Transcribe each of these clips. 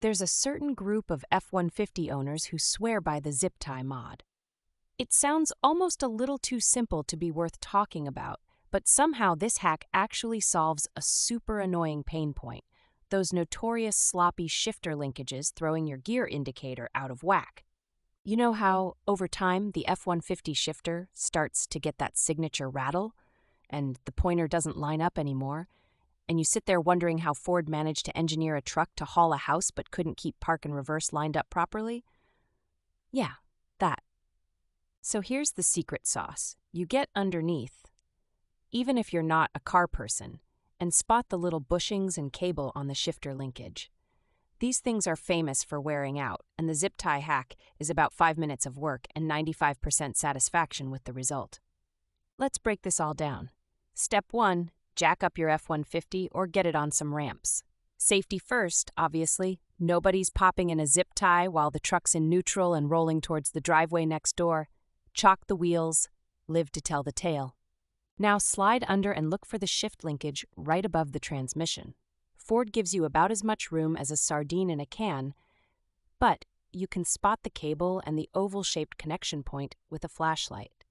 There's a certain group of F-150 owners who swear by the zip tie mod. It sounds almost a little too simple to be worth talking about, but somehow this hack actually solves a super annoying pain point: those notorious sloppy shifter linkages throwing your gear indicator out of whack. You know how, over time, the F-150 shifter starts to get that signature rattle, and the pointer doesn't line up anymore, and you sit there wondering how Ford managed to engineer a truck to haul a house but couldn't keep park and reverse lined up properly? Yeah, that. So here's the secret sauce. You get underneath, even if you're not a car person, and spot the little bushings and cable on the shifter linkage. These things are famous for wearing out, and the zip tie hack is about 5 minutes of work and 95% satisfaction with the result. Let's break this all down. Step 1, jack up your F-150 or get it on some ramps. Safety first, obviously. Nobody's popping in a zip tie while the truck's in neutral and rolling towards the driveway next door. Chalk the wheels, live to tell the tale. Now slide under and look for the shift linkage right above the transmission. Ford gives you about as much room as a sardine in a can, but you can spot the cable and the oval-shaped connection point with a flashlight.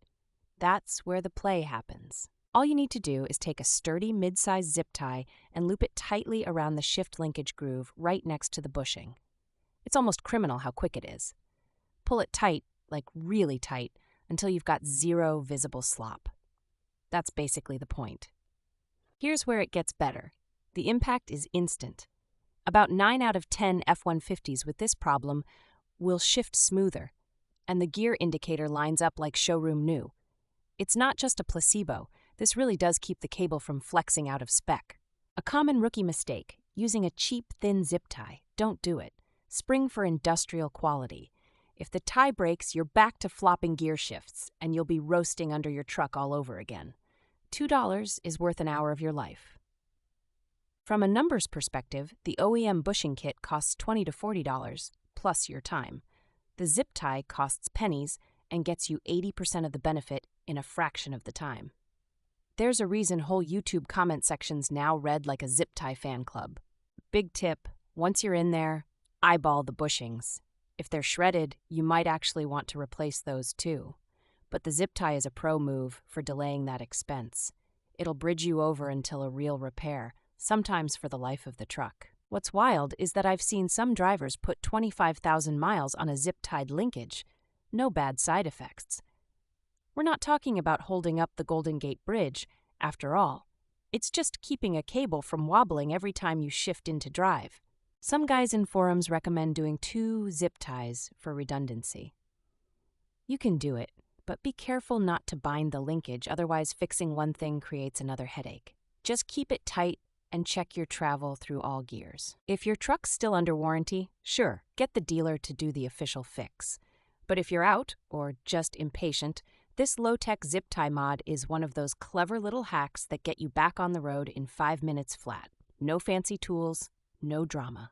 That's where the play happens. All you need to do is take a sturdy mid-size zip tie and loop it tightly around the shift linkage groove right next to the bushing. It's almost criminal how quick it is. Pull it tight, like really tight, until you've got zero visible slop. That's basically the point. Here's where it gets better. The impact is instant. About 9 out of 10 F-150s with this problem will shift smoother, and the gear indicator lines up like showroom new. It's not just a placebo. This really does keep the cable from flexing out of spec. A common rookie mistake: using a cheap, thin zip tie. Don't do it. Spring for industrial quality. If the tie breaks, you're back to flopping gear shifts, and you'll be roasting under your truck all over again. $2 is worth an hour of your life. From a numbers perspective, the OEM bushing kit costs $20 to $40, plus your time. The zip tie costs pennies and gets you 80% of the benefit in a fraction of the time. There's a reason whole YouTube comment sections now read like a zip tie fan club. Big tip: once you're in there, eyeball the bushings. If they're shredded, you might actually want to replace those too. But the zip tie is a pro move for delaying that expense. It'll bridge you over until a real repair, sometimes for the life of the truck. What's wild is that I've seen some drivers put 25,000 miles on a zip-tied linkage. No bad side effects. We're not talking about holding up the Golden Gate Bridge, after all. It's just keeping a cable from wobbling every time you shift into drive. Some guys in forums recommend doing 2 zip ties for redundancy. You can do it, but be careful not to bind the linkage, otherwise fixing one thing creates another headache. Just keep it tight and check your travel through all gears. If your truck's still under warranty, sure, get the dealer to do the official fix. But if you're out, or just impatient, this low-tech zip tie mod is one of those clever little hacks that get you back on the road in 5 minutes flat. No fancy tools, no drama.